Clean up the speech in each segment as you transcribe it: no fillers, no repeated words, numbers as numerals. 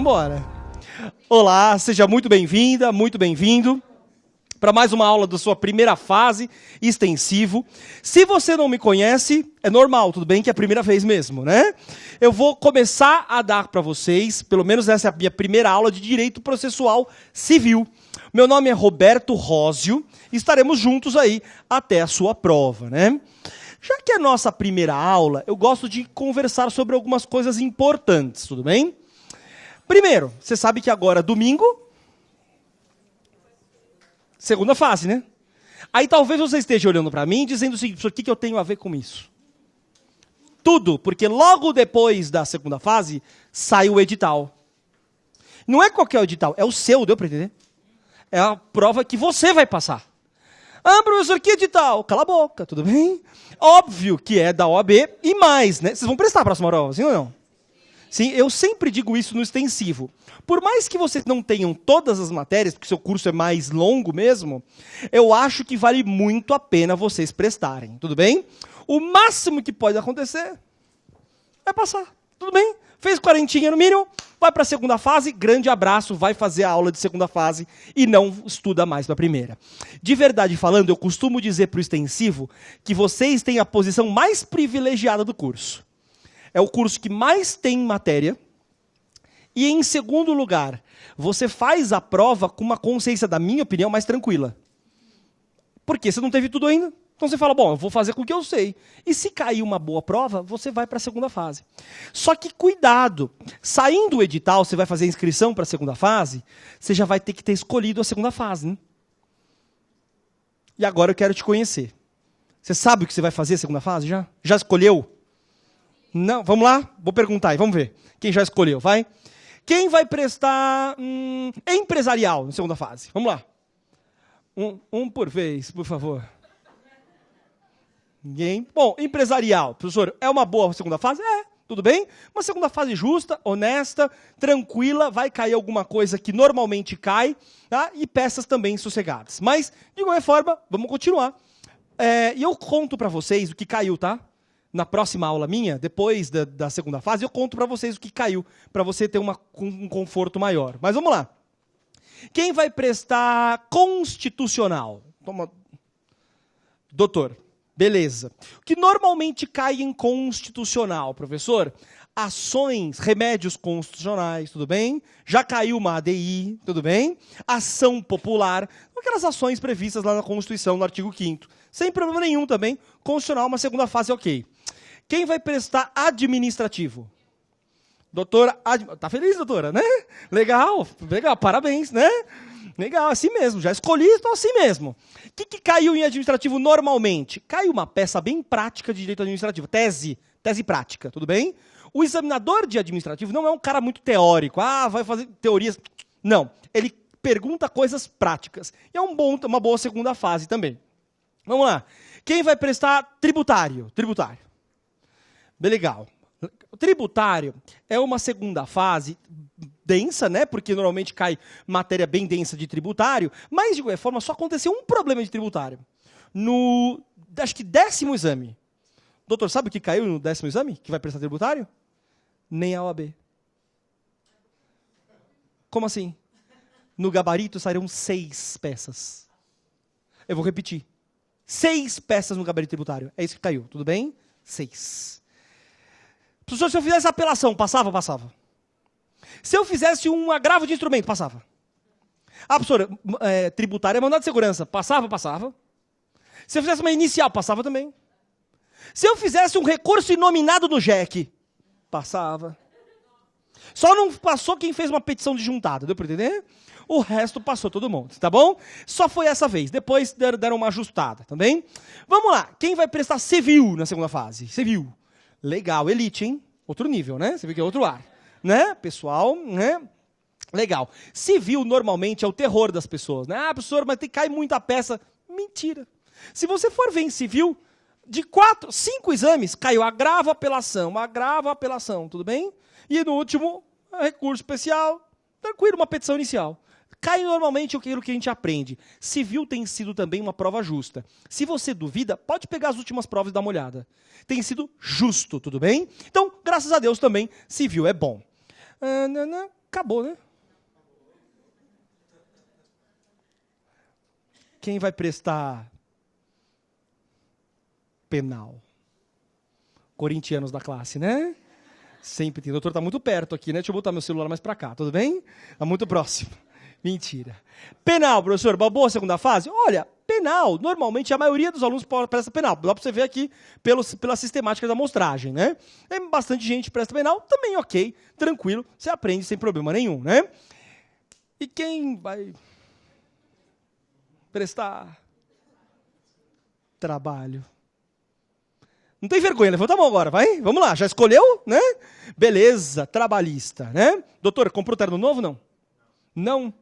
vamos embora. Olá, seja muito bem-vinda, muito bem-vindo para mais uma aula da sua primeira fase, extensivo. Se você não me conhece, é normal, tudo bem que é a primeira vez mesmo, né? Eu vou começar a dar para vocês, pelo menos essa é a minha primeira aula de Direito Processual Civil. Meu nome é Roberto Rósio e estaremos juntos aí até a sua prova, né? Já que é a nossa primeira aula, eu gosto de conversar sobre algumas coisas importantes, tudo bem? Primeiro, você sabe que agora, domingo, segunda fase, né? Aí talvez você esteja olhando para mim dizendo o seguinte, o que eu tenho a ver com isso? Tudo, porque logo depois da segunda fase, sai o edital. Não é qualquer edital, é o seu, deu para entender? É a prova que você vai passar. Ah, professor, que edital? Cala a boca, tudo bem? Óbvio que é da OAB e mais, né? Vocês vão prestar a próxima prova, sim ou não? Sim, eu sempre digo isso no extensivo. Por mais que vocês não tenham todas as matérias, porque seu curso é mais longo mesmo, eu acho que vale muito a pena vocês prestarem, tudo bem? O máximo que pode acontecer é passar, tudo bem? Fez 40 no mínimo, vai para a segunda fase, grande abraço, vai fazer a aula de segunda fase e não estuda mais para a primeira. De verdade falando, eu costumo dizer para o extensivo que vocês têm a posição mais privilegiada do curso. É o curso que mais tem matéria e, em segundo lugar, você faz a prova com uma consciência, da minha opinião, mais tranquila. Porque você não teve tudo ainda. Então você fala, bom, eu vou fazer com o que eu sei. E se cair uma boa prova, você vai para a segunda fase. Só que cuidado, saindo o edital, você vai fazer a inscrição para a segunda fase, você já vai ter que ter escolhido a segunda fase, né? E agora eu quero te conhecer. Você sabe o que você vai fazer a segunda fase já? Já escolheu? Não, vamos lá? Vou perguntar aí, vamos ver. Quem já escolheu, vai? Quem vai prestar empresarial na segunda fase? Vamos lá. Um por vez, por favor. Ninguém? Bom, empresarial, professor, é uma boa segunda fase? É, tudo bem? Uma segunda fase justa, honesta, tranquila, vai cair alguma coisa que normalmente cai, tá? E peças também sossegadas. Mas, de qualquer forma, vamos continuar. E eu conto para vocês o que caiu, tá? Na próxima aula minha, depois da segunda fase, eu conto para vocês o que caiu, para você ter um conforto maior. Mas vamos lá. Quem vai prestar constitucional? Toma. Doutor. Beleza. O que normalmente cai em constitucional, professor? Ações, remédios constitucionais, tudo bem? Já caiu uma ADI, tudo bem? Ação popular, aquelas ações previstas lá na Constituição, no artigo 5º. Sem problema nenhum também. Constitucional, uma segunda fase, ok. Quem vai prestar administrativo? Doutora, tá feliz, doutora, né? Legal, legal, parabéns, né? Legal, assim mesmo, já escolhi, então assim mesmo. O que caiu em administrativo normalmente? Caiu uma peça bem prática de direito administrativo, tese prática, tudo bem? O examinador de administrativo não é um cara muito teórico, vai fazer teorias. Não, ele pergunta coisas práticas. E é uma boa segunda fase também. Vamos lá. Quem vai prestar tributário? Tributário. Bem legal. O tributário é uma segunda fase densa, né? Porque normalmente cai matéria bem densa de tributário, mas de qualquer forma só aconteceu um problema de tributário. No, acho que 10º exame. Doutor, sabe o que caiu no 10º exame? Que vai prestar tributário? Nem a OAB. Como assim? No gabarito saíram 6 peças. Eu vou repetir. 6 peças no gabarito tributário. É isso que caiu, tudo bem? 6. Professor, se eu fizesse apelação, passava? Passava. Se eu fizesse um agravo de instrumento, passava. Professora, tributário é mandado de segurança, passava? Passava. Se eu fizesse uma inicial, passava também. Se eu fizesse um recurso inominado no JEC, passava. Só não passou quem fez uma petição de juntada, deu para entender? O resto passou todo mundo, tá bom? Só foi essa vez, depois deram uma ajustada, tá bem? Vamos lá, quem vai prestar civil na segunda fase? Civil. Legal, elite, hein? Outro nível, né? Você vê que é outro ar. Né? Pessoal, né? Legal. Civil, normalmente, é o terror das pessoas. Né? Professor, mas cai muita peça. Mentira. Se você for ver em civil, de 5 exames, caiu agravo, apelação, tudo bem? E no último, recurso especial, tranquilo, uma petição inicial. Cai normalmente aquilo que a gente aprende. Civil tem sido também uma prova justa. Se você duvida, pode pegar as últimas provas e dar uma olhada. Tem sido justo, tudo bem? Então, graças a Deus também, civil é bom. Acabou, né? Quem vai prestar penal? Corintianos da classe, né? Sempre tem. O doutor está muito perto aqui, né? Deixa eu botar meu celular mais para cá, tudo bem? Está muito próximo. Mentira. Penal, professor, uma boa segunda fase? Olha, penal, normalmente a maioria dos alunos presta penal. Dá para você ver aqui pela sistemática da amostragem, né? Bastante gente presta penal, também ok, tranquilo, você aprende sem problema nenhum, né? E quem vai prestar trabalho? Não tem vergonha, levanta a mão agora, vai? Vamos lá, já escolheu, né? Beleza, trabalhista, né? Doutor, comprou terno novo, não? Não.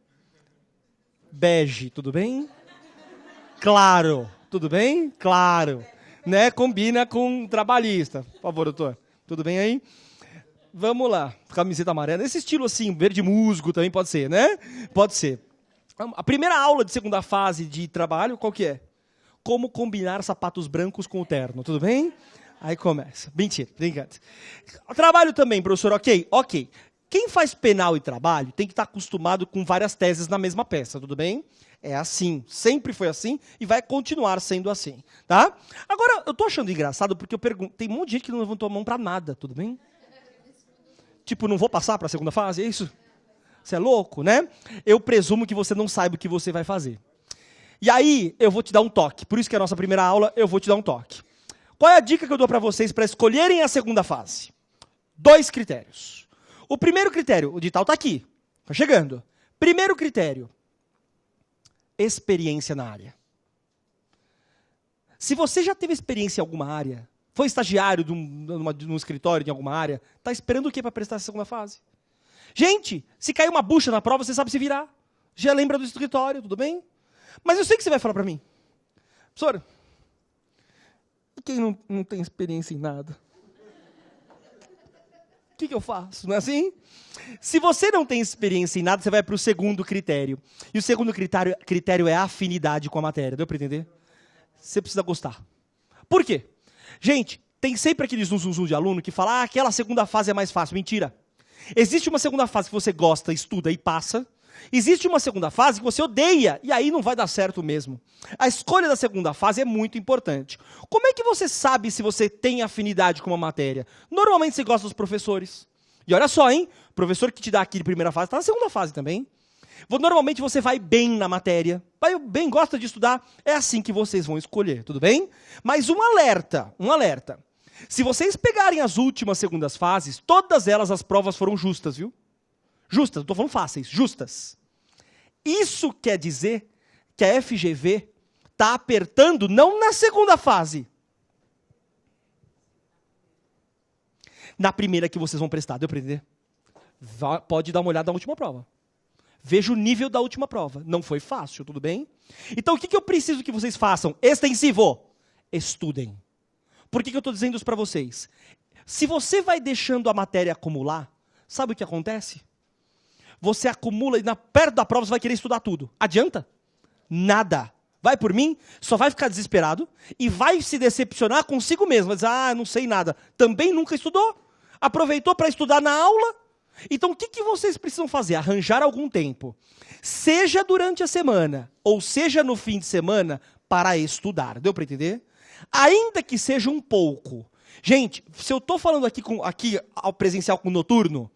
Bege, tudo bem? Claro, tudo bem? Claro. Né? Combina com trabalhista. Por favor, doutor. Tudo bem aí? Vamos lá. Camiseta amarela. Esse estilo assim, verde musgo também pode ser, né? Pode ser. A primeira aula de segunda fase de trabalho, qual que é? Como combinar sapatos brancos com o terno, tudo bem? Aí começa. Mentira, brincando. Trabalho também, professor, ok? Ok. Quem faz penal e trabalho tem que estar acostumado com várias teses na mesma peça, tudo bem? É assim, sempre foi assim e vai continuar sendo assim, tá? Agora, eu tô achando engraçado porque eu pergunto, tem um monte de gente que não levantou a mão pra nada, tudo bem? Tipo, não vou passar pra segunda fase, é isso? Você é louco, né? Eu presumo que você não saiba o que você vai fazer. E aí, eu vou te dar um toque. Por isso que é a nossa primeira aula, eu vou te dar um toque. Qual é a dica que eu dou para vocês para escolherem a segunda fase? 2 critérios. O primeiro critério, o edital está aqui, está chegando. Primeiro critério, experiência na área. Se você já teve experiência em alguma área, foi estagiário de um escritório de alguma área, está esperando o quê para prestar a segunda fase? Gente, se cair uma bucha na prova, você sabe se virar. Já lembra do escritório, tudo bem? Mas eu sei que você vai falar para mim. Professor, quem não tem experiência em nada? O que eu faço? Não é assim? Se você não tem experiência em nada, você vai para o segundo critério. E o segundo critério é a afinidade com a matéria. Deu para entender? Você precisa gostar. Por quê? Gente, tem sempre aquele zum de aluno que fala aquela segunda fase é mais fácil. Mentira. Existe uma segunda fase que você gosta, estuda e passa. Existe uma segunda fase que você odeia, e aí não vai dar certo mesmo. A escolha da segunda fase é muito importante. Como é que você sabe se você tem afinidade com uma matéria? Normalmente você gosta dos professores. E olha só, hein? O professor que te dá aqui de primeira fase está na segunda fase também. Normalmente você vai bem na matéria, vai bem, gosta de estudar, é assim que vocês vão escolher, tudo bem? Mas um alerta. Se vocês pegarem as últimas segundas fases, todas elas as provas foram justas, viu? Justas, não estou falando fáceis, justas. Isso quer dizer que a FGV está apertando não na segunda fase. Na primeira que vocês vão prestar, deu para entender? Pode dar uma olhada na última prova. Veja o nível da última prova. Não foi fácil, tudo bem? Então o que eu preciso que vocês façam? Extensivo. Estudem. Por que eu estou dizendo isso para vocês? Se você vai deixando a matéria acumular, sabe o que acontece? Você acumula e perto da prova você vai querer estudar tudo. Adianta? Nada. Vai por mim, só vai ficar desesperado e vai se decepcionar consigo mesmo. Vai dizer, não sei nada. Também nunca estudou. Aproveitou para estudar na aula. Então o que vocês precisam fazer? Arranjar algum tempo. Seja durante a semana ou seja no fim de semana para estudar. Deu para entender? Ainda que seja um pouco. Gente, se eu estou falando aqui ao presencial com o noturno,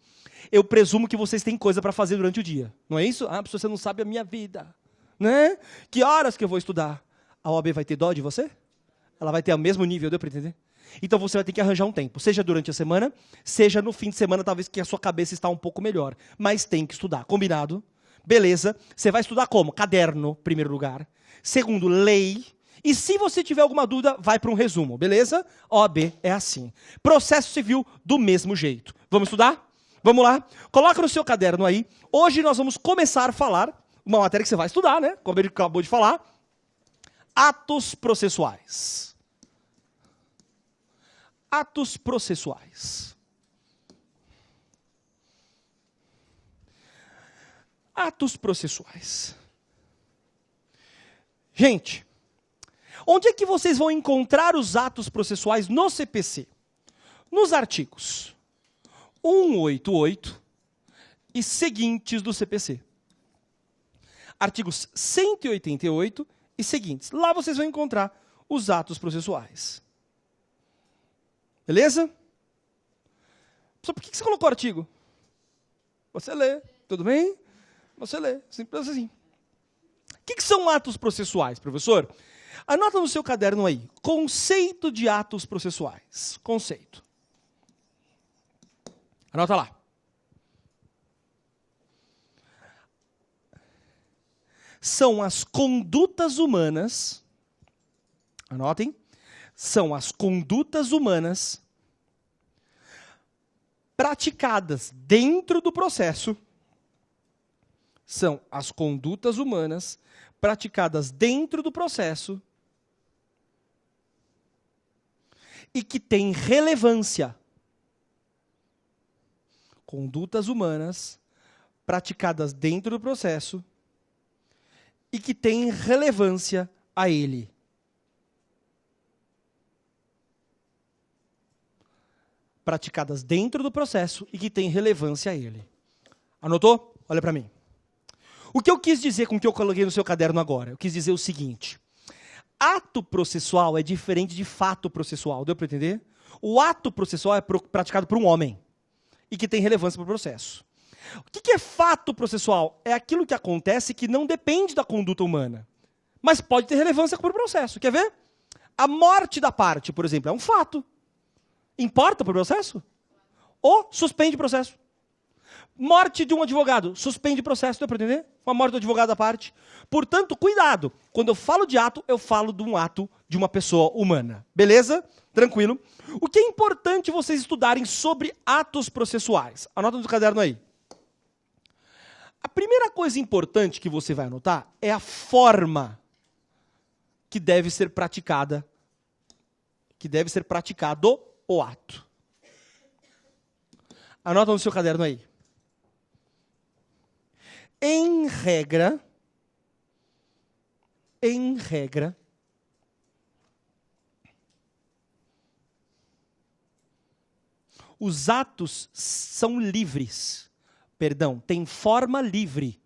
eu presumo que vocês têm coisa para fazer durante o dia. Não é isso? Porque você não sabe a minha vida. Né? Que horas que eu vou estudar? A OAB vai ter dó de você? Ela vai ter o mesmo nível, deu para entender? Então você vai ter que arranjar um tempo. Seja durante a semana, seja no fim de semana, talvez que a sua cabeça está um pouco melhor. Mas tem que estudar. Combinado? Beleza. Você vai estudar como? Caderno, primeiro lugar. Segundo, lei. E se você tiver alguma dúvida, vai para um resumo. Beleza? OAB é assim. Processo civil, do mesmo jeito. Vamos estudar? Vamos lá, coloca no seu caderno aí. Hoje nós vamos começar a falar, uma matéria que você vai estudar, né? Como ele acabou de falar. Atos processuais. Atos processuais. Atos processuais. Gente, onde é que vocês vão encontrar os atos processuais no CPC? Nos artigos 188, e seguintes do CPC. Artigos 188 e seguintes. Lá vocês vão encontrar os atos processuais. Beleza? Só por que você colocou o artigo? Você lê, tudo bem? Você lê, simples assim. O que são atos processuais, professor? Anota no seu caderno aí. Conceito de atos processuais. Conceito. Anota lá. São as condutas humanas, anotem, são as condutas humanas praticadas dentro do processo, são as condutas humanas praticadas dentro do processo e que têm relevância. Condutas humanas praticadas dentro do processo e que têm relevância a ele. Praticadas dentro do processo e que têm relevância a ele. Anotou? Olha para mim. O que eu quis dizer com o que eu coloquei no seu caderno agora? Eu quis dizer o seguinte. Ato processual é diferente de fato processual. Deu para entender? O ato processual é praticado por um homem e que tem relevância para o processo. O que é fato processual? É aquilo que acontece que não depende da conduta humana, mas pode ter relevância para o processo. Quer ver? A morte da parte, por exemplo, é um fato. Importa para o processo? Ou suspende o processo. Morte de um advogado, suspende o processo, deu para entender? A morte do advogado à parte. Portanto, cuidado. Quando eu falo de ato, eu falo de um ato de uma pessoa humana. Beleza? Tranquilo. O que é importante vocês estudarem sobre atos processuais? Anota no caderno aí. A primeira coisa importante que você vai anotar é a forma que deve ser praticada, que deve ser praticado o ato. Anota no seu caderno aí. Em regra, os atos são livres. Perdão, tem forma livre.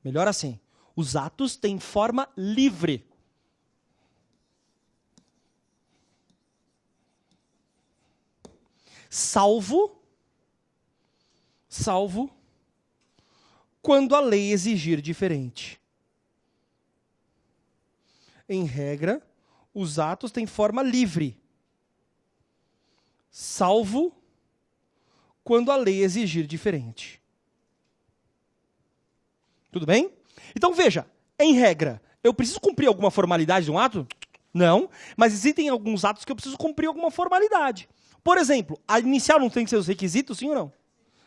Melhor assim. Os atos têm forma livre. Salvo quando a lei exigir diferente. Em regra, os atos têm forma livre. Salvo quando a lei exigir diferente. Tudo bem? Então veja, em regra, eu preciso cumprir alguma formalidade de um ato? Não, mas existem alguns atos que eu preciso cumprir alguma formalidade. Por exemplo, a inicial não tem que ser os requisitos, sim ou não?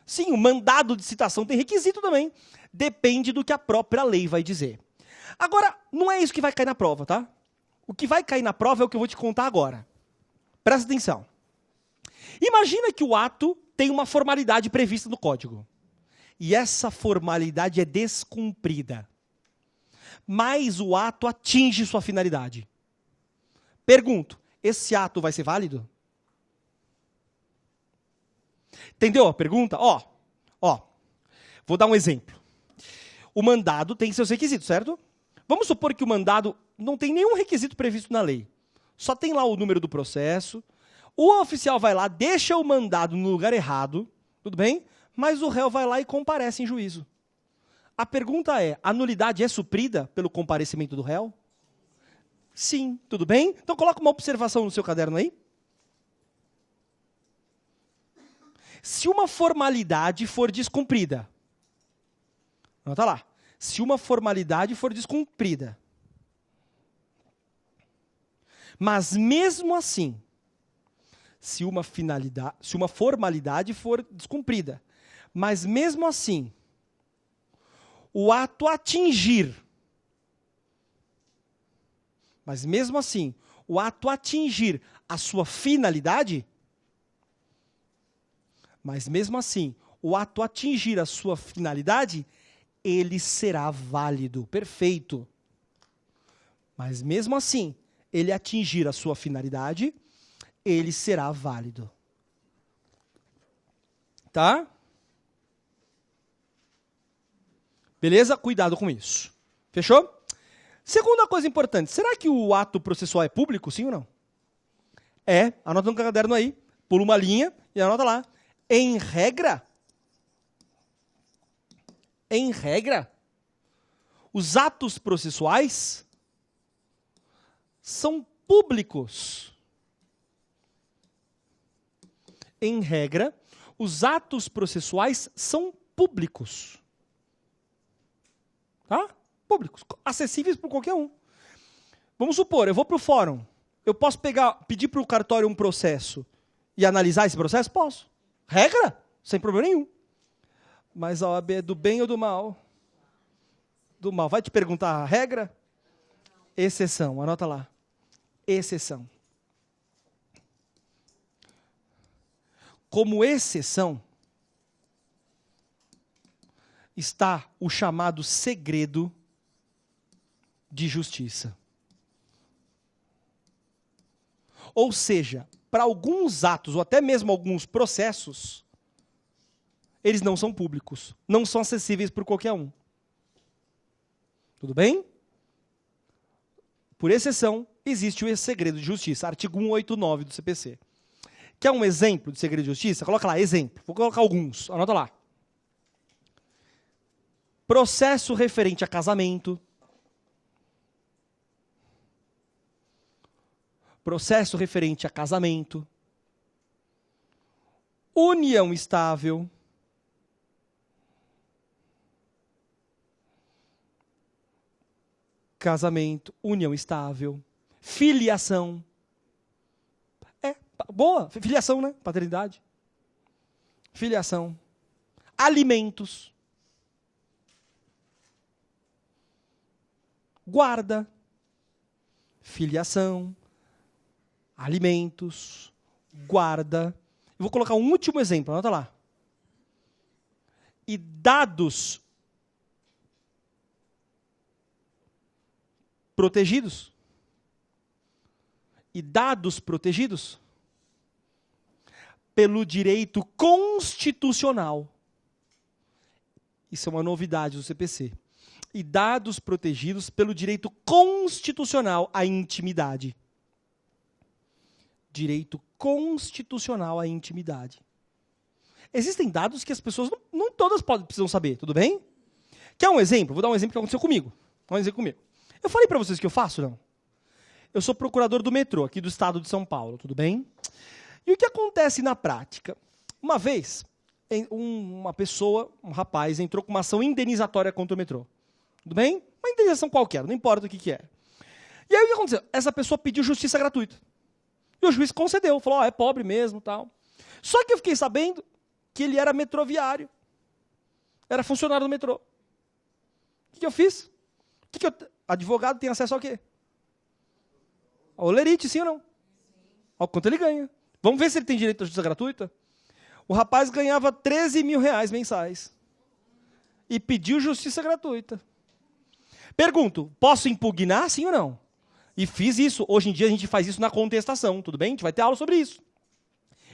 Sim, o mandado de citação tem requisito também. Depende do que a própria lei vai dizer. Agora, não é isso que vai cair na prova, tá? O que vai cair na prova é o que eu vou te contar agora. Presta atenção. Imagina que o ato tem uma formalidade prevista no código. E essa formalidade é descumprida. Mas o ato atinge sua finalidade. Pergunto, esse ato vai ser válido? Entendeu a pergunta? Vou dar um exemplo. O mandado tem seus requisitos, certo? Vamos supor que o mandado não tem nenhum requisito previsto na lei. Só tem lá o número do processo. O oficial vai lá, deixa o mandado no lugar errado, tudo bem? Mas o réu vai lá e comparece em juízo. A pergunta é, a nulidade é suprida pelo comparecimento do réu? Sim, tudo bem? Então coloca uma observação no seu caderno aí. Se uma formalidade for descumprida, anota lá. Se uma formalidade for descumprida, mas mesmo assim, se uma formalidade for descumprida, mas mesmo assim, o ato atingir, a sua finalidade, ele será válido, perfeito. Mas mesmo assim, ele atingir a sua finalidade, ele será válido. Tá? Beleza? Cuidado com isso. Fechou? Segunda coisa importante, será que o ato processual é público, sim ou não? É, anota no caderno aí, pula uma linha e anota lá. Em regra, os atos processuais são públicos. Em regra, os atos processuais são públicos. Tá? Públicos, acessíveis por qualquer um. Vamos supor, eu vou para o fórum. Eu posso pedir para o cartório um processo e analisar esse processo? Posso. Regra, sem problema nenhum. Mas a OAB é do bem ou do mal? Do mal. Vai te perguntar a regra? Exceção, anota lá. Exceção. Como exceção, está o chamado segredo de justiça. Ou seja, para alguns atos, ou até mesmo alguns processos, eles não são públicos, não são acessíveis por qualquer um. Tudo bem? Por exceção, existe o segredo de justiça, artigo 189 do CPC. Quer um exemplo de segredo de justiça? Coloca lá, exemplo. Vou colocar alguns, anota lá. Processo referente a casamento. Processo referente a casamento. União estável. Casamento, união estável. Filiação. Boa, filiação, né? Paternidade. Filiação. Alimentos. Guarda. Filiação. Alimentos. Guarda. Eu vou colocar um último exemplo, anota lá. E dados protegidos. E dados protegidos pelo direito constitucional. Isso é uma novidade do CPC. E dados protegidos pelo direito constitucional à intimidade. Direito constitucional à intimidade. Existem dados que as pessoas não todas precisam saber, tudo bem? Quer um exemplo? Vou dar um exemplo que aconteceu comigo. Um exemplo comigo. Eu falei para vocês o que eu faço, não? Eu sou procurador do metrô, aqui do estado de São Paulo, tudo bem? E o que acontece na prática? Uma vez, uma pessoa, um rapaz, entrou com uma ação indenizatória contra o metrô. Tudo bem? Uma indenização qualquer, não importa o que é. E aí o que aconteceu? Essa pessoa pediu justiça gratuita. E o juiz concedeu, falou, é pobre mesmo, tal. Só que eu fiquei sabendo que ele era metroviário. Era funcionário do metrô. O que eu fiz? Advogado tem acesso ao quê? Ao lerite, sim ou não? Ao quanto ele ganha. Vamos ver se ele tem direito à justiça gratuita? O rapaz ganhava 13 mil reais mensais. E pediu justiça gratuita. Pergunto, posso impugnar, sim ou não? E fiz isso. Hoje em dia a gente faz isso na contestação, tudo bem? A gente vai ter aula sobre isso.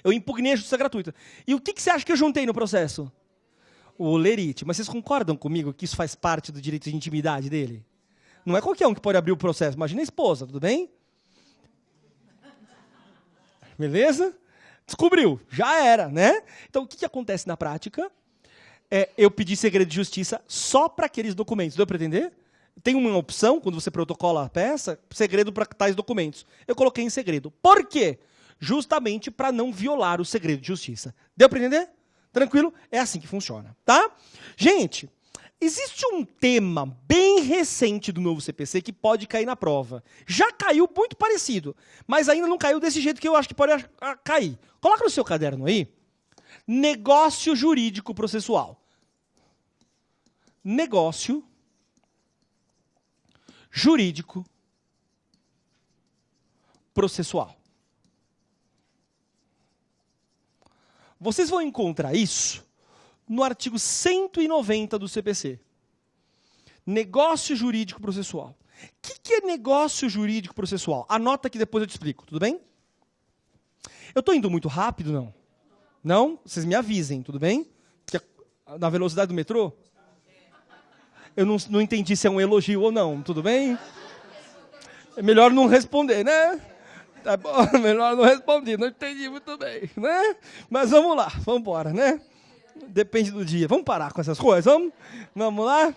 Eu impugnei a justiça gratuita. E o que você acha que eu juntei no processo? O lerite. Mas vocês concordam comigo que isso faz parte do direito de intimidade dele? Não é qualquer um que pode abrir o processo. Imagina a esposa, tudo bem? Beleza? Descobriu. Já era, né? Então, o que acontece na prática? Eu pedi segredo de justiça só para aqueles documentos. Deu para entender? Tem uma opção, quando você protocola a peça, segredo para tais documentos. Eu coloquei em segredo. Por quê? Justamente para não violar o segredo de justiça. Deu para entender? Tranquilo? É assim que funciona, tá? Gente, existe um tema bem recente do novo CPC que pode cair na prova. Já caiu muito parecido, mas ainda não caiu desse jeito que eu acho que pode cair. Coloca no seu caderno aí. Negócio jurídico processual. Negócio jurídico processual. Vocês vão encontrar isso no artigo 190 do CPC. Negócio jurídico processual. O que é negócio jurídico processual? Anota que depois eu te explico, tudo bem? Eu estou indo muito rápido, não? Não? Vocês me avisem, tudo bem? Na velocidade do metrô? Eu não entendi se é um elogio ou não, tudo bem? É melhor não responder, né? Tá bom, melhor não responder, não entendi muito bem, né? Mas vamos lá, vamos embora, né? Depende do dia. Vamos parar com essas coisas, vamos lá?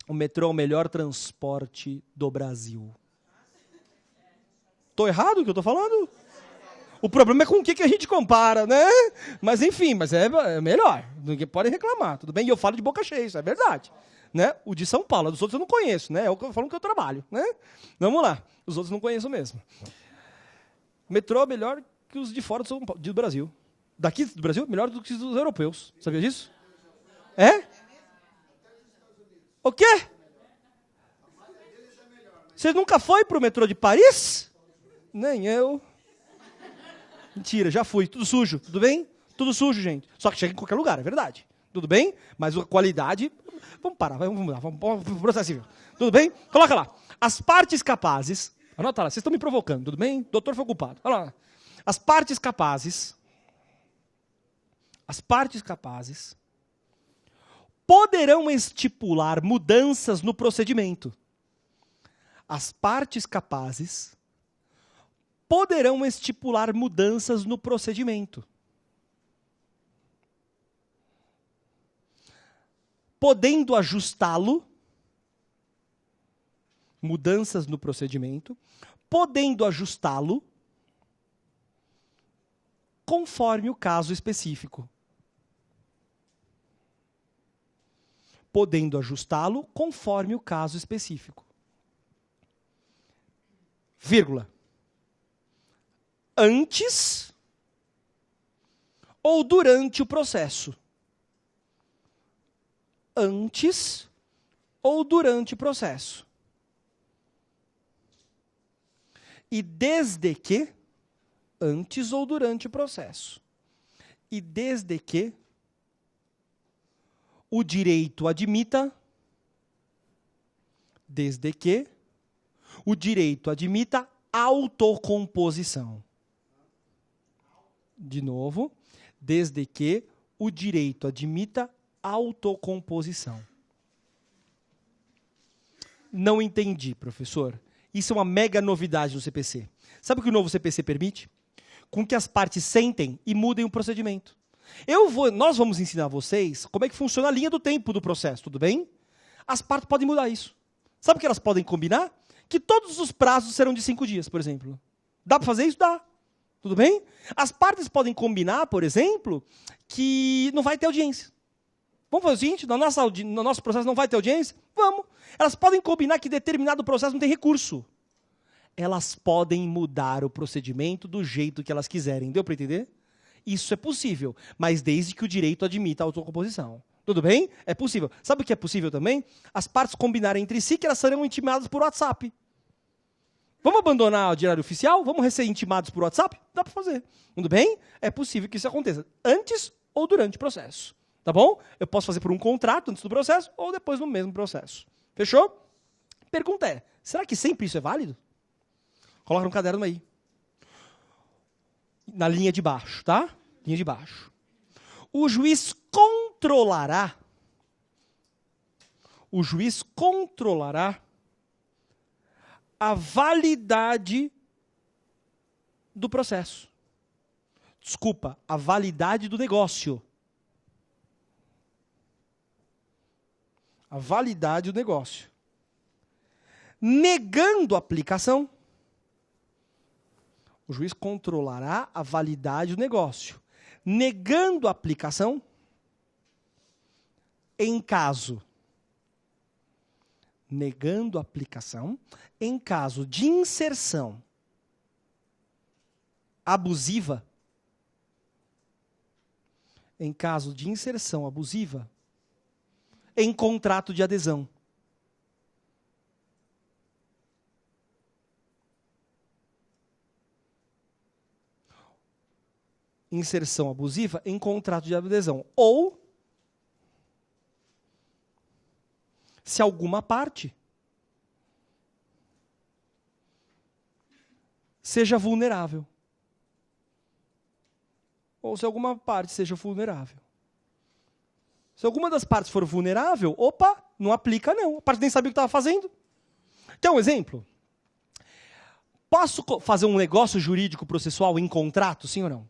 O metrô é o melhor transporte do Brasil. Tô errado o que eu tô falando? O problema é com o que a gente compara, né? Mas enfim, é melhor. Ninguém pode reclamar, tudo bem? E eu falo de boca cheia, isso é verdade. Né? O de São Paulo, dos outros eu não conheço, né? É o que eu falo que eu trabalho, né? Vamos lá. Os outros eu não conheço mesmo. O metrô é melhor que os de fora do Brasil. Daqui do Brasil, melhor do que os dos europeus. Sabia disso? É? O quê? Você nunca foi pro metrô de Paris? Nem eu. Mentira, já fui. Tudo sujo, tudo bem? Tudo sujo, gente. Só que chega em qualquer lugar, é verdade. Tudo bem? Mas a qualidade... Vamos parar, vamos lá, vamos pro processo civil. Tudo bem? Coloca lá. As partes capazes... Anota lá, vocês estão me provocando, tudo bem? Doutor foi culpado. Olha lá. As partes capazes poderão estipular mudanças no procedimento. As partes capazes poderão estipular mudanças no procedimento. Podendo ajustá-lo, mudanças no procedimento, podendo ajustá-lo conforme o caso específico. Podendo ajustá-lo conforme o caso específico. Vírgula. Antes ou durante o processo. Antes ou durante o processo. E desde que, antes ou durante o processo. E desde que o direito admita, desde que o direito admita autocomposição. De novo, desde que o direito admita autocomposição. Não entendi, professor. Isso é uma mega novidade no CPC. Sabe o que o novo CPC permite? Com que as partes sentem e mudem o procedimento. Nós vamos ensinar vocês como é que funciona a linha do tempo do processo, tudo bem? As partes podem mudar isso. Sabe o que elas podem combinar? Que todos os prazos serão de 5 dias, por exemplo. Dá para fazer isso? Dá. Tudo bem? As partes podem combinar, por exemplo, que não vai ter audiência. Vamos fazer o seguinte, no nosso processo não vai ter audiência? Vamos. Elas podem combinar que determinado processo não tem recurso. Elas podem mudar o procedimento do jeito que elas quiserem. Deu para entender? Isso é possível, mas desde que o direito admita a autocomposição. Tudo bem? É possível. Sabe o que é possível também? As partes combinarem entre si que elas serão intimadas por WhatsApp. Vamos abandonar o diário oficial? Vamos ser intimados por WhatsApp? Dá para fazer. Tudo bem? É possível que isso aconteça antes ou durante o processo. Tá bom? Eu posso fazer por um contrato antes do processo ou depois no mesmo processo. Fechou? Pergunta é, será que sempre isso é válido? Coloca no caderno aí. Na linha de baixo, tá? Linha de baixo. O juiz controlará a validade do processo. Desculpa, a validade do negócio. A validade do negócio. Negando a aplicação, o juiz controlará a validade do negócio. Negando a aplicação, em caso de inserção abusiva, em contrato de adesão. Inserção abusiva em contrato de adesão. Ou, se alguma parte seja vulnerável. Ou se alguma parte seja vulnerável. Se alguma das partes for vulnerável, opa, não aplica não. A parte nem sabia o que estava fazendo. Quer um exemplo? Posso fazer um negócio jurídico processual em contrato, sim ou não?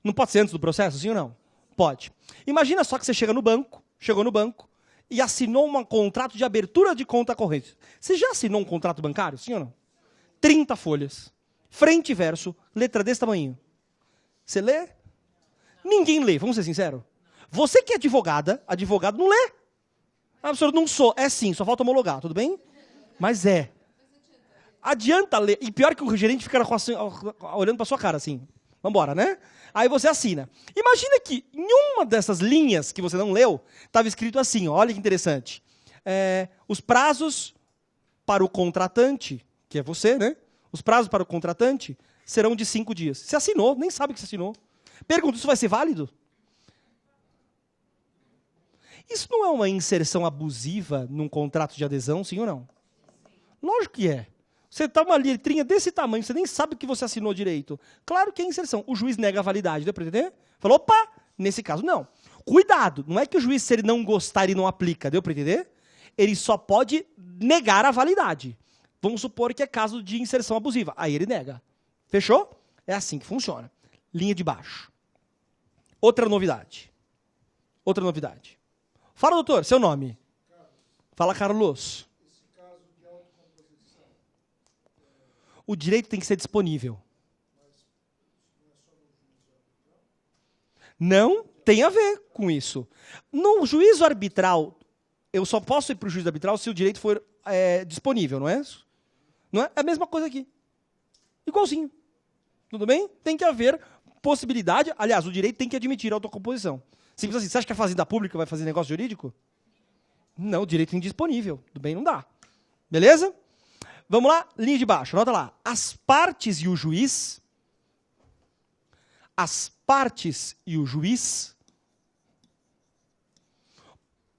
Não pode ser antes do processo, sim ou não? Pode. Imagina só que você chegou no banco e assinou um contrato de abertura de conta corrente. Você já assinou um contrato bancário, sim ou não? 30 folhas. Frente e verso, letra desse tamanho. Você lê? Ninguém lê, vamos ser sinceros. Você que é advogado não lê. Absurdo, não sou. É sim, só falta homologar, tudo bem? Mas é. Adianta ler. E pior que o gerente fica olhando para sua cara assim. Vambora, né? Aí você assina. Imagina que em uma dessas linhas que você não leu, estava escrito assim, ó, olha que interessante. Os prazos para o contratante, que é você, né? Os prazos para o contratante serão de 5 dias. Você assinou, nem sabe que você assinou. Pergunta, isso vai ser válido? Isso não é uma inserção abusiva num contrato de adesão, sim ou não? Lógico que é. Você está uma letrinha desse tamanho, você nem sabe o que você assinou direito. Claro que é inserção. O juiz nega a validade, deu para entender? Falou, opa, nesse caso não. Cuidado, não é que o juiz, se ele não gostar, ele não aplica, deu para entender? Ele só pode negar a validade. Vamos supor que é caso de inserção abusiva. Aí ele nega. Fechou? É assim que funciona. Linha de baixo. Outra novidade. Outra novidade. Fala, doutor, seu nome. Fala, Carlos. Esse caso de autocomposição. O direito tem que ser disponível. Não tem a ver com isso. No juízo arbitral, eu só posso ir para o juízo arbitral se o direito for disponível, não é isso? Não é? É a mesma coisa aqui. Igualzinho. Tudo bem? Tem que haver possibilidade. Aliás, o direito tem que admitir a autocomposição. Simples assim. Você acha que a Fazenda Pública vai fazer negócio jurídico? Não, o direito é indisponível. Tudo bem? Não dá. Beleza? Vamos lá, linha de baixo. Anota lá. As partes e o juiz. As partes e o juiz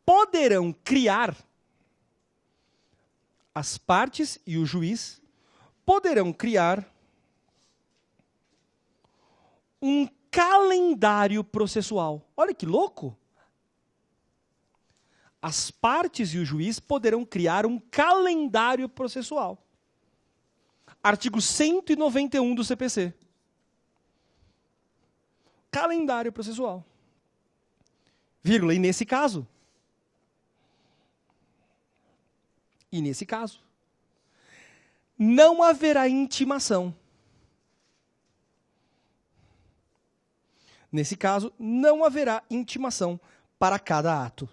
poderão criar. As partes e o juiz poderão criar um calendário processual. Olha que louco! As partes e o juiz poderão criar um calendário processual. Artigo 191 do CPC. Calendário processual. Vírgula, e nesse caso? E nesse caso? Não haverá intimação. Nesse caso, não haverá intimação para cada ato.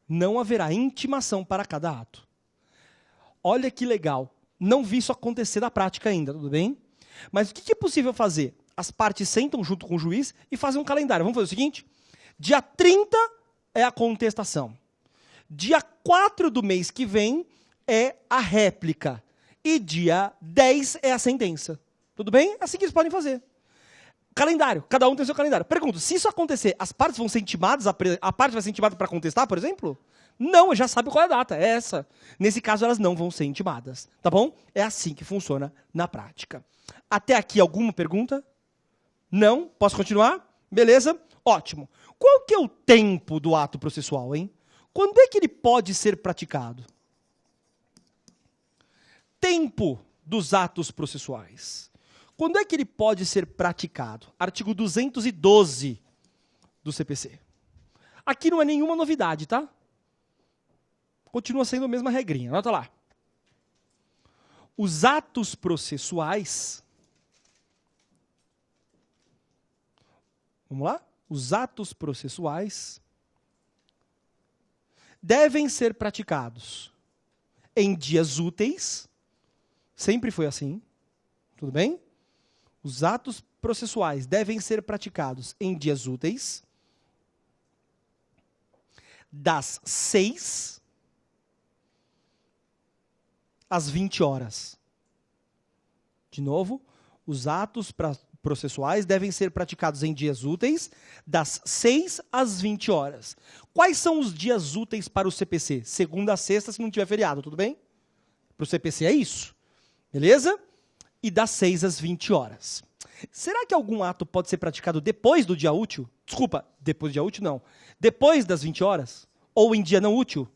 Não haverá intimação para cada ato. Olha que legal. Não vi isso acontecer na prática ainda, tudo bem? Mas o que é possível fazer? As partes sentam junto com o juiz e fazem um calendário. Vamos fazer o seguinte? Dia 30 é a contestação. Dia 4 do mês que vem é a réplica. E dia 10 é a sentença. Tudo bem? É assim que eles podem fazer. Calendário. Cada um tem seu calendário. Pergunto, se isso acontecer, as partes vão ser intimadas? A parte vai ser intimada para contestar, por exemplo? Não, já sabe qual é a data. É essa. Nesse caso, elas não vão ser intimadas. Tá bom? É assim que funciona na prática. Até aqui, alguma pergunta? Não? Posso continuar? Beleza? Ótimo. Qual que é o tempo do ato processual, hein? Quando é que ele pode ser praticado? Tempo dos atos processuais. Quando é que ele pode ser praticado? Artigo 212 do CPC. Aqui não é nenhuma novidade, tá? Continua sendo a mesma regrinha. Anota lá. Os atos processuais... Vamos lá? Os atos processuais devem ser praticados em dias úteis. Sempre foi assim. Tudo bem? Os atos processuais devem ser praticados em dias úteis, das 6 às 20 horas. De novo, os atos processuais devem ser praticados em dias úteis, das 6 às 20 horas. Quais são os dias úteis para o CPC? Segunda a sexta, se não tiver feriado, tudo bem? Para o CPC é isso. Beleza? E das 6 às 20 horas. Será que algum ato pode ser praticado depois do dia útil? Desculpa, depois do dia útil não. Depois das 20 horas? Ou em dia não útil?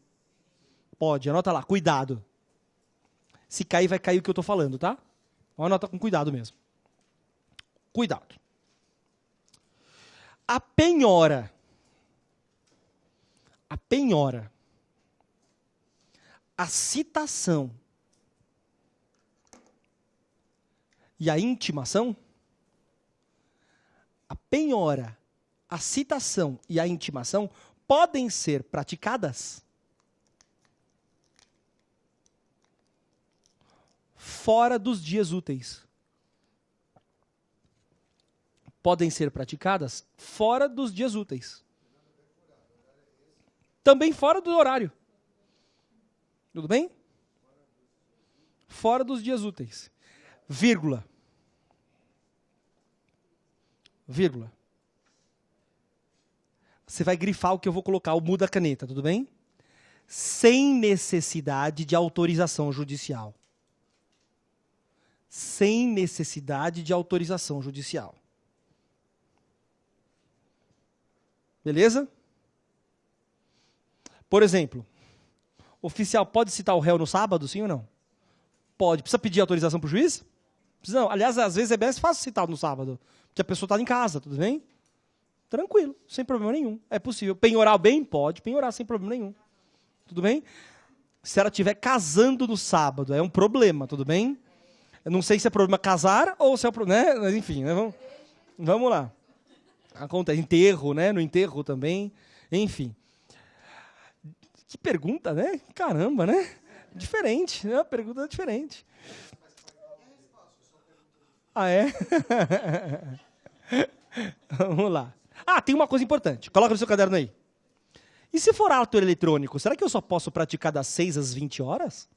Pode, anota lá, cuidado. Se cair, vai cair o que eu estou falando, tá? Anota com cuidado mesmo. Cuidado. A penhora. A penhora. A citação. E a intimação. A penhora, a citação e a intimação podem ser praticadas fora dos dias úteis. Podem ser praticadas fora dos dias úteis. Também fora do horário. Tudo bem? Fora dos dias úteis. Vírgula. Vírgula. Você vai grifar o que eu vou colocar, o muda a caneta, tudo bem? Sem necessidade de autorização judicial. Sem necessidade de autorização judicial. Beleza? Por exemplo, o oficial pode citar o réu no sábado, sim ou não? Pode. Precisa pedir autorização para o juiz? Precisa não. Aliás, às vezes é mais fácil citar no sábado, porque a pessoa está em casa, tudo bem? Tranquilo, sem problema nenhum. É possível. Penhorar bem? Pode penhorar sem problema nenhum. Tudo bem? Se ela estiver casando no sábado, é um problema, tudo bem? Eu não sei se é problema casar ou se é problema, né? Mas enfim, né? Vamos lá. Acontece enterro, né? No enterro também. Enfim. Que pergunta, né? Caramba, né? Diferente, né? Uma pergunta diferente. Ah, é? Vamos lá. Ah, tem uma coisa importante. Coloca no seu caderno aí. E se for ato eletrônico, será que eu só posso praticar das 6 às 20 horas?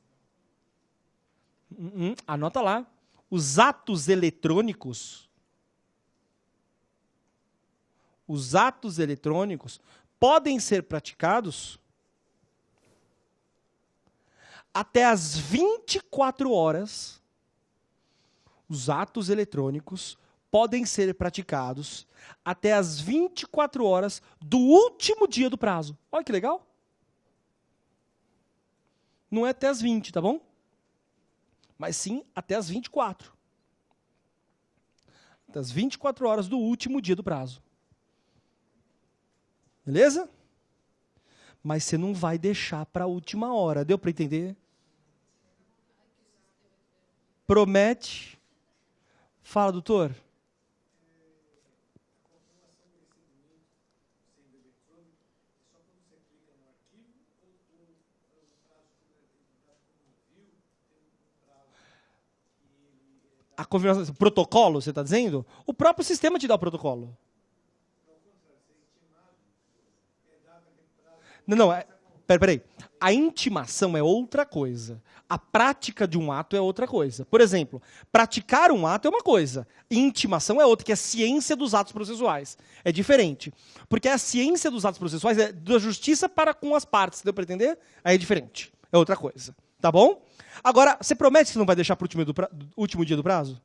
Anota lá. Os atos eletrônicos podem ser praticados até as 24 horas. Os atos eletrônicos podem ser praticados até as 24 horas do último dia do prazo. Olha que legal. Não é até as 20, tá bom? Mas sim até as 24. Até as 24 horas do último dia do prazo. Beleza? Mas você não vai deixar para a última hora. Deu para entender? Promete. Fala, doutor. A confirmação, protocolo, você está dizendo? O próprio sistema te dá o protocolo. Não, peraí. A intimação é outra coisa. A prática de um ato é outra coisa. Por exemplo, praticar um ato é uma coisa. Intimação é outra, que é a ciência dos atos processuais. É diferente. Porque a ciência dos atos processuais é da justiça para com as partes. Deu para entender? Aí é diferente. É outra coisa. Tá bom? Agora, você promete que não vai deixar para o último dia do prazo?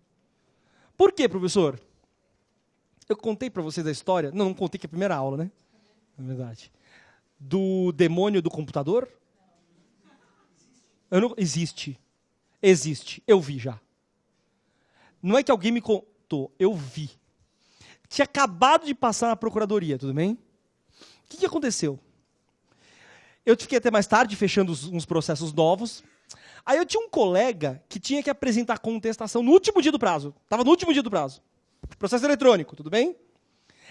Por quê, professor? Eu contei para vocês a história. Não contei que é a primeira aula, né? Na verdade. Do demônio do computador? Existe. Existe. Eu vi já. Não é que alguém me contou. Eu vi. Tinha acabado de passar na procuradoria, tudo bem? O que aconteceu? Eu fiquei até mais tarde, fechando uns processos novos. Aí eu tinha um colega que tinha que apresentar contestação no último dia do prazo. Estava no último dia do prazo. Processo eletrônico, tudo bem?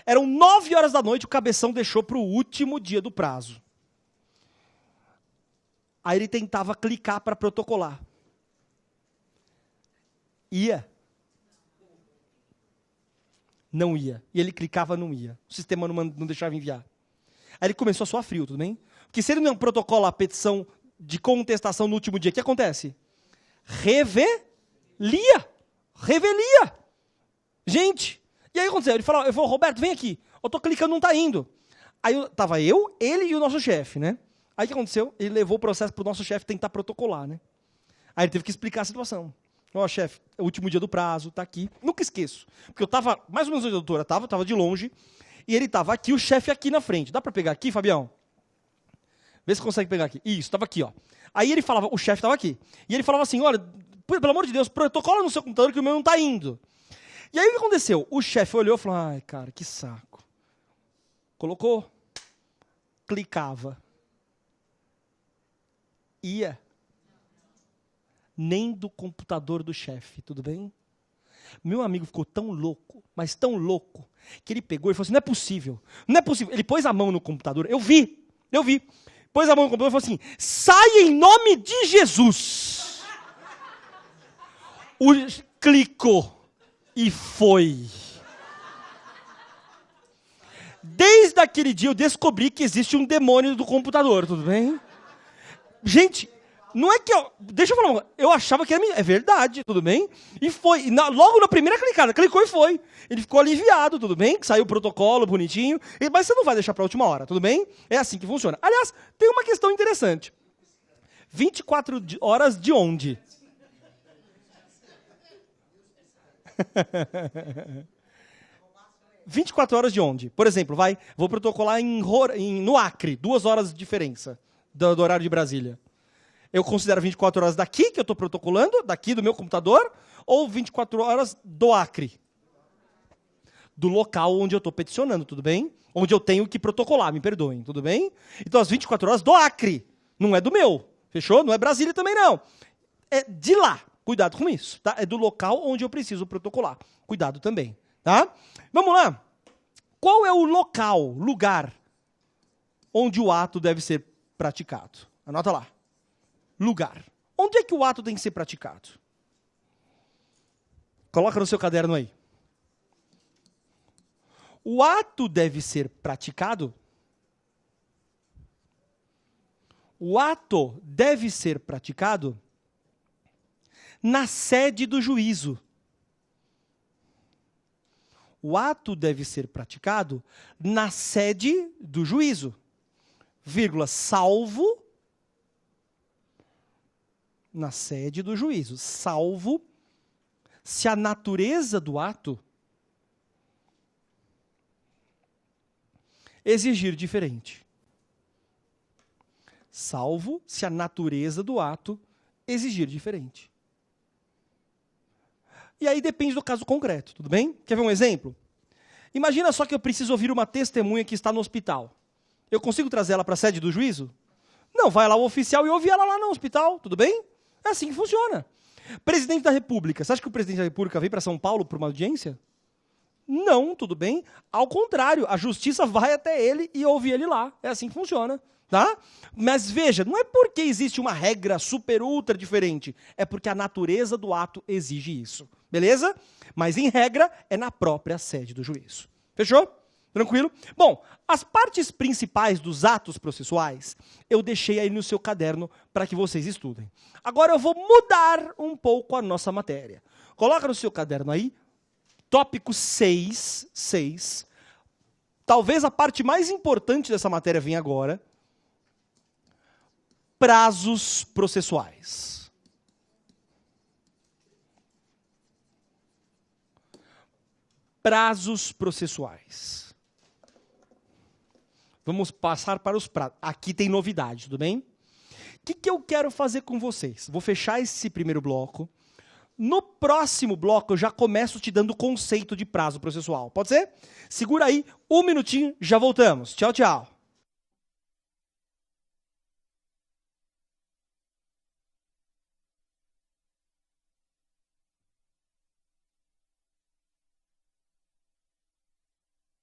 Eram 9 horas da noite, o cabeção deixou para o último dia do prazo. Aí ele tentava clicar para protocolar. Ia. Não ia. E ele clicava, não ia. O sistema não deixava enviar. Aí ele começou a suar frio, tudo bem? Porque se ele não protocola a petição de contestação no último dia, o que acontece? Revelia. Gente, e aí aconteceu? Ele falou, Roberto, vem aqui. Eu tô clicando, não tá indo. Aí tava eu, ele e o nosso chefe, né? Aí o que aconteceu? Ele levou o processo pro nosso chefe tentar protocolar, né? Aí ele teve que explicar a situação. Ó, chefe, é o último dia do prazo, tá aqui. Nunca esqueço. Porque eu tava, mais ou menos onde a doutora tava de longe, e ele tava aqui, o chefe aqui na frente. Dá pra pegar aqui, Fabião? Vê se consegue pegar aqui. Isso, tava aqui, ó. Aí ele falava, o chefe tava aqui. E ele falava assim, olha, pelo amor de Deus, protocola no seu computador que o meu não tá indo. E aí o que aconteceu? O chefe olhou e falou, ai, cara, que saco. Colocou, clicava. Ia. Nem do computador do chefe, tudo bem? Meu amigo ficou tão louco, mas tão louco, que ele pegou e falou assim, não é possível. Ele pôs a mão no computador, eu vi. Pôs a mão no computador e falou assim, sai em nome de Jesus. Clicou e foi. Desde aquele dia eu descobri que existe um demônio do computador, tudo bem? Gente, não é que eu... Deixa eu falar uma coisa. Eu achava que era... É verdade, tudo bem? E foi. Logo na primeira clicada, clicou e foi. Ele ficou aliviado, tudo bem? Saiu o protocolo bonitinho. Mas você não vai deixar para a última hora, tudo bem? É assim que funciona. Aliás, tem uma questão interessante. 24 horas de onde? 24 horas de onde? Por exemplo, vou protocolar no Acre, 2 horas de diferença do horário de Brasília. Eu considero 24 horas daqui, que eu estou protocolando, daqui do meu computador, ou 24 horas do Acre? Do local onde eu estou peticionando, tudo bem? Onde eu tenho que protocolar, me perdoem, tudo bem? Então, as 24 horas do Acre, não é do meu, fechou? Não é Brasília também, não. É de lá, cuidado com isso, tá? É do local onde eu preciso protocolar, cuidado também, tá? Vamos lá. Qual é o lugar, onde o ato deve ser praticado? Anota lá. Lugar. Onde é que o ato tem que ser praticado? Coloca no seu caderno aí. O ato deve ser praticado? O ato deve ser praticado na sede do juízo. O ato deve ser praticado na sede do juízo, salvo na sede do juízo, salvo se a natureza do ato exigir diferente. Salvo se a natureza do ato exigir diferente. E aí depende do caso concreto, tudo bem? Quer ver um exemplo? Imagina só que eu preciso ouvir uma testemunha que está no hospital. Eu consigo trazer ela para a sede do juízo? Não, vai lá o oficial e ouve ela lá no hospital, tudo bem? É assim que funciona. Presidente da República. Você acha que o presidente da República vem para São Paulo para uma audiência? Não, tudo bem. Ao contrário, a justiça vai até ele e ouve ele lá. É assim que funciona, tá? Mas veja, não é porque existe uma regra super ultra diferente. É porque a natureza do ato exige isso. Beleza? Mas, em regra, é na própria sede do juízo. Fechou? Tranquilo? Bom, as partes principais dos atos processuais eu deixei aí no seu caderno para que vocês estudem. Agora eu vou mudar um pouco a nossa matéria. Coloca no seu caderno aí, tópico 6. Talvez a parte mais importante dessa matéria venha agora. Prazos processuais. Prazos processuais. Vamos passar para os prazos. Aqui tem novidade, tudo bem? O que eu quero fazer com vocês? Vou fechar esse primeiro bloco. No próximo bloco, eu já começo te dando o conceito de prazo processual. Pode ser? Segura aí, 1 minutinho, já voltamos. Tchau, tchau.